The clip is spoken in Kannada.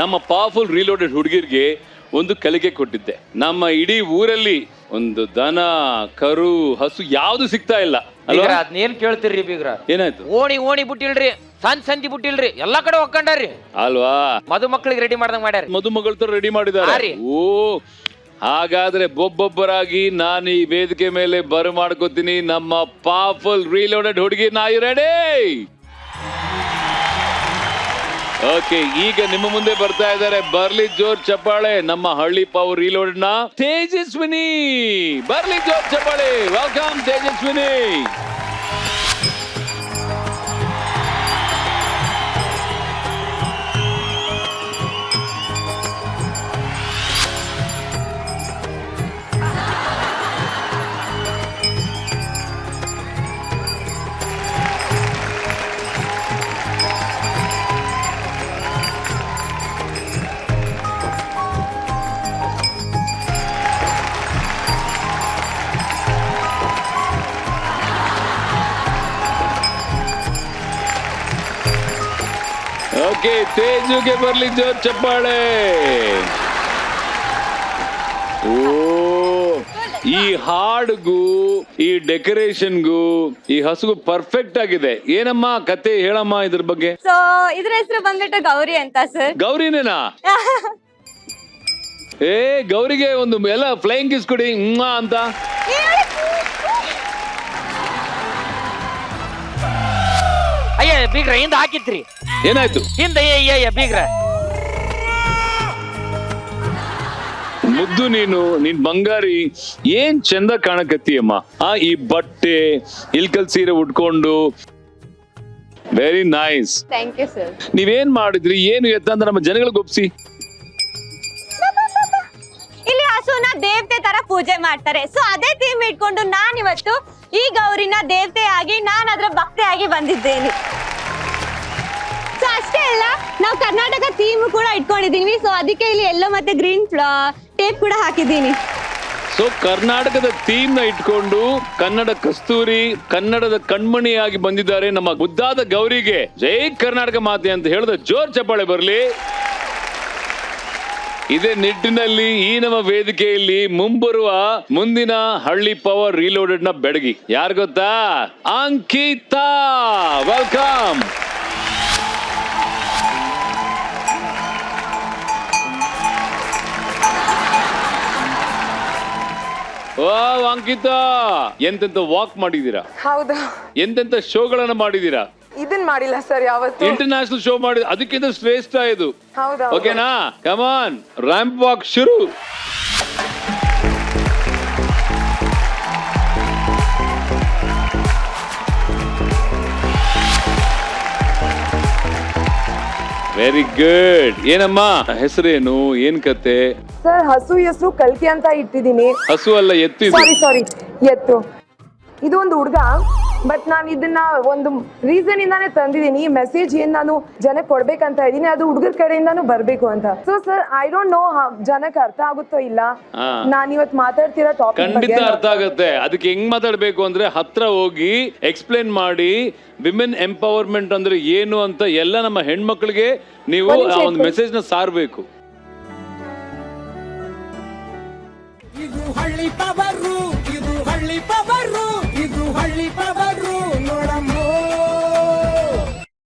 ನಮ್ಮ ಪವರ್ಫುಲ್ ರೀಲೋಡೆಡ್ ಹುಡುಗಿರ್ಗೆ ಒಂದು ಕಲಿಕೆ ಕೊಟ್ಟಿದ್ದೆ. ನಮ್ಮ ಇಡೀ ಊರಲ್ಲಿ ಒಂದು ದನ ಕರು ಹಸು ಯಾವ್ದು ಸಿಗ್ತಾ ಇಲ್ಲ ಅಲ್ವಾ? ಅದ್ನೇನ್ ಕೇಳ್ತೀರಿ ಬೀಗ್ರ? ಏನಾಯ್ತು? ಓಣಿ ಬುಟ್ಟಿಲ್ರಿ, ಸಂತಿ ಬುಟ್ಟಿಲ್ರಿ, ಎಲ್ಲಾ ಕಡೆ ಒಕ್ಕೊಂಡಾರ್ರಿ ಅಲ್ವಾ? ಮದುಮಕ್ಳಿಗೆ ರೆಡಿ ಮಾಡ್ದಂಗ್ ಮಾಡ್ಯಾರ. ಮದುಮಗಳ ತರ ರೆಡಿ ಮಾಡಿದ್ದಾರೆ. ಓ ಹಾಗಾದ್ರೆ ಒಬ್ಬೊಬ್ಬರಾಗಿ ನಾನು ಈ ವೇದಿಕೆ ಮೇಲೆ ಬರು ಮಾಡ್ಕೋತೀನಿ ನಮ್ಮ ಪವರ್ಫುಲ್ ರೀಲೋಡೆಡ್ ಹುಡುಗಿ. ನಾಯಿ ರೆಡಿ? ಓಕೆ, ಈಗ ನಿಮ್ಮ ಮುಂದೆ ಬರ್ತಾ ಇದ್ದಾರೆ. ಬರ್ಲಿ ಜೋರ್ ಚಪ್ಪಾಳೆ ನಮ್ಮ ಹಳ್ಳಿ ಪವರ್ ರೀಲೋಡೆಡ್ ನ ತೇಜಸ್ವಿನಿ. ಬರ್ಲಿ ಜೋರ್ ಚಪ್ಪಾಳೆ. ವೆಲ್ಕಮ್ ತೇಜಸ್ವಿನಿ. ಓಕೆ, ತೇಜುಗೆ ಬರ್ಲಿ ಜೋರ್ ಚಪ್ಪಾಳೆ. ಓ ಈ ಹಾಡ್ಗೂ ಈ ಡೆಕೋರೇಷನ್ಗೂ ಈ ಹಸುಗೂ ಪರ್ಫೆಕ್ಟ್ ಆಗಿದೆ. ಏನಮ್ಮ ಕತೆ ಹೇಳಮ್ಮ ಇದ್ರ ಬಗ್ಗೆ. ಸೊ ಇದ್ರ ಹೆಸರು ಬಂದ್ಬಿಟ್ಟು ಗೌರಿ ಅಂತ ಸರ್. ಗೌರಿನೇನಾ? ಏ ಗೌರಿಗೆ ಒಂದು ಎಲ್ಲ ಫ್ಲೈಯಿಂಗ್ ಕಿಸ್ ಕೊಡಿ ಅಂತ. ಅಯ್ಯ ಬೀಗ್ರ ಹಿಂದ ಹಾಕಿತ್ರಿ. ಏನಾಯ್ತು? ಹಿಂದ ಬೀಗ್ರ ಮುದ್ದು ನೀನ್ ಬಂಗಾರಿ, ಏನ್ ಚಂದ ಕಾಣಕತ್ತೀಯಮ್ಮ. ಈ ಬಟ್ಟೆ ಇಲ್ಕಲ್ ಸೀರೆ ಉಟ್ಕೊಂಡು very nice. Thank you sir. ನೀವೇನ್ ಮಾಡಿದ್ರಿ, ಏನು ಎತ್ತ ಅಂತ ನಮ್ಮ ಜನಗಳಿಗೆ ಒಪ್ಸಿ. ಇಲ್ಲಿ ಹಸುನ ದೇವತೆ ತರ ಪೂಜೆ ಮಾಡ್ತಾರೆ. ಸೊ ಅದೇ ಥೀಮ್ ಇಟ್ಕೊಂಡು ನಾನ್ ಇವತ್ತು ಈ ಗೌರಿನ ದೇವತೆ ಆಗಿ ನಾನು ಅದ್ರ ಭಕ್ತಿ ಆಗಿ ಬಂದಿದ್ದೇನೆ. ಸೊ ಅಷ್ಟೇ ಅಲ್ಲ, ನಾವು ಕರ್ನಾಟಕ ಥೀಮ್ ಕೂಡ ಇಟ್ಕೊಂಡಿದೀವಿ. ಸೊ ಅದಕ್ಕೆ ಇಲ್ಲಿ ಎಲ್ಲೋ ಮತ್ತೆ ಗ್ರೀನ್ ಟೇಪ್ ಕೂಡ ಹಾಕಿದ್ದೀನಿ. ಸೊ ಕರ್ನಾಟಕದ ಥೀಮ್ ನ ಇಟ್ಕೊಂಡು ಕನ್ನಡ ಕಸ್ತೂರಿ, ಕನ್ನಡದ ಕಣ್ಮಣಿಯಾಗಿ ಬಂದಿದ್ದಾರೆ ನಮ್ಮ ಮುದ್ದಾದ ಗೌರಿಗೆ. ಜೈ ಕರ್ನಾಟಕ ಮಾತೆ ಅಂತ ಹೇಳಿದ ಜೋರ್ ಚಪ್ಪಾಳೆ ಬರ್ಲಿ. ಇದೇ ನಿಟ್ಟಿನಲ್ಲಿ ಈ ನಮ್ಮ ವೇದಿಕೆಯಲ್ಲಿ ಮುಂಬರುವ ಮುಂದಿನ ಹಳ್ಳಿ ಪವರ್ ರೀಲೋಡೆಡ್ ನ ಬೆಡಗಿ ಯಾರು ಗೊತ್ತಾ? ಅಂಕಿತಾ. ವೆಲ್ಕಮ್. ವಾವ್ ಅಂಕಿತಾ, ಎಂತೆಂತ ವಾಕ್ ಮಾಡಿದೀರಾ? ಹೌದಾ? ಎಂತೆಂತ ಶೋಗಳನ್ನ ಮಾಡಿದೀರಾ? ಇದನ್ ಮಾಡಿಲ್ಲ ಸರ್ ಯಾವತ್ತು. ಇಂಟರ್ನ್ಯಾಷನಲ್ ಶೋ ಮಾಡಿ, ಅದಕ್ಕಿಂತ ಶ್ರೇಷ್ಠ ಇದು. ಹೌದಾ? ಓಕೆನಾ? ಕಮಾನ್, ರ್ಯಾಂಪ್ ವಾಕ್ ಶುರು. Very good. ಏನಮ್ಮ ಹೆಸರೇನು, ಏನ್ ಕತೆ? ಸರ್ ಹಸು ಹೆಸರು ಕಲ್ಕಿ ಅಂತ ಇಟ್ಟಿದ್ದೀನಿ. ಹಸು ಅಲ್ಲ, ಎತ್ತು ಇದು. ಸಾರಿ ಎತ್ತು. ಇದು ಒಂದು ಹುಡುಗ, ಬಟ್ ನಾನು ಇದನ್ನ ಒಂದು ರೀಸನ್ ಇಂದಾನೆ ತಂದಿದ್ದೀನಿ. ಈ ಮೆಸೇಜ್ ಏನ್ ನಾನು ಜನಕ್ಕೆ ಕೊಡ್ಬೇಕಂತ ಇದೀನಿ, ಅದು ಹುಡುಗರ ಕಡೆಯಿಂದಾನು ಬರ್ಬೇಕು ಅಂತ. So sir I don't know ಜನಕ್ಕೆ ಅರ್ಥ ಆಗುತ್ತೋ ಇಲ್ಲ. ನಾನು ಇವತ್ತು ಮಾತಾಡ್ತಿರೋ ಟಾಪಿಕ್ ಖಂಡಿತ ಅರ್ಥ ಆಗುತ್ತೆ. ಅದಕ್ಕೆ ಹೆಂಗ್ ಮಾತಾಡ್ಬೇಕು ಅಂದ್ರೆ ಹತ್ರ ಹೋಗಿ ಎಕ್ಸ್ಪ್ಲೇನ್ ಮಾಡಿ ವಿಮೆನ್ ಎಂಪವರ್ಮೆಂಟ್ ಅಂದ್ರೆ ಏನು ಅಂತ ಎಲ್ಲ ನಮ್ಮ ಹೆಣ್ಮಕ್ಳಿಗೆ ನೀವು ಆ ಒಂದು ಮೆಸೇಜ್ ನ ಸಾರ್ಬೇಕು. ಇದು ಹಳ್ಳಿ ಪವರು, ಇದು ಹಳ್ಳಿ ಪವರು, ಇದು ಹಳ್ಳಿ ಪವರು.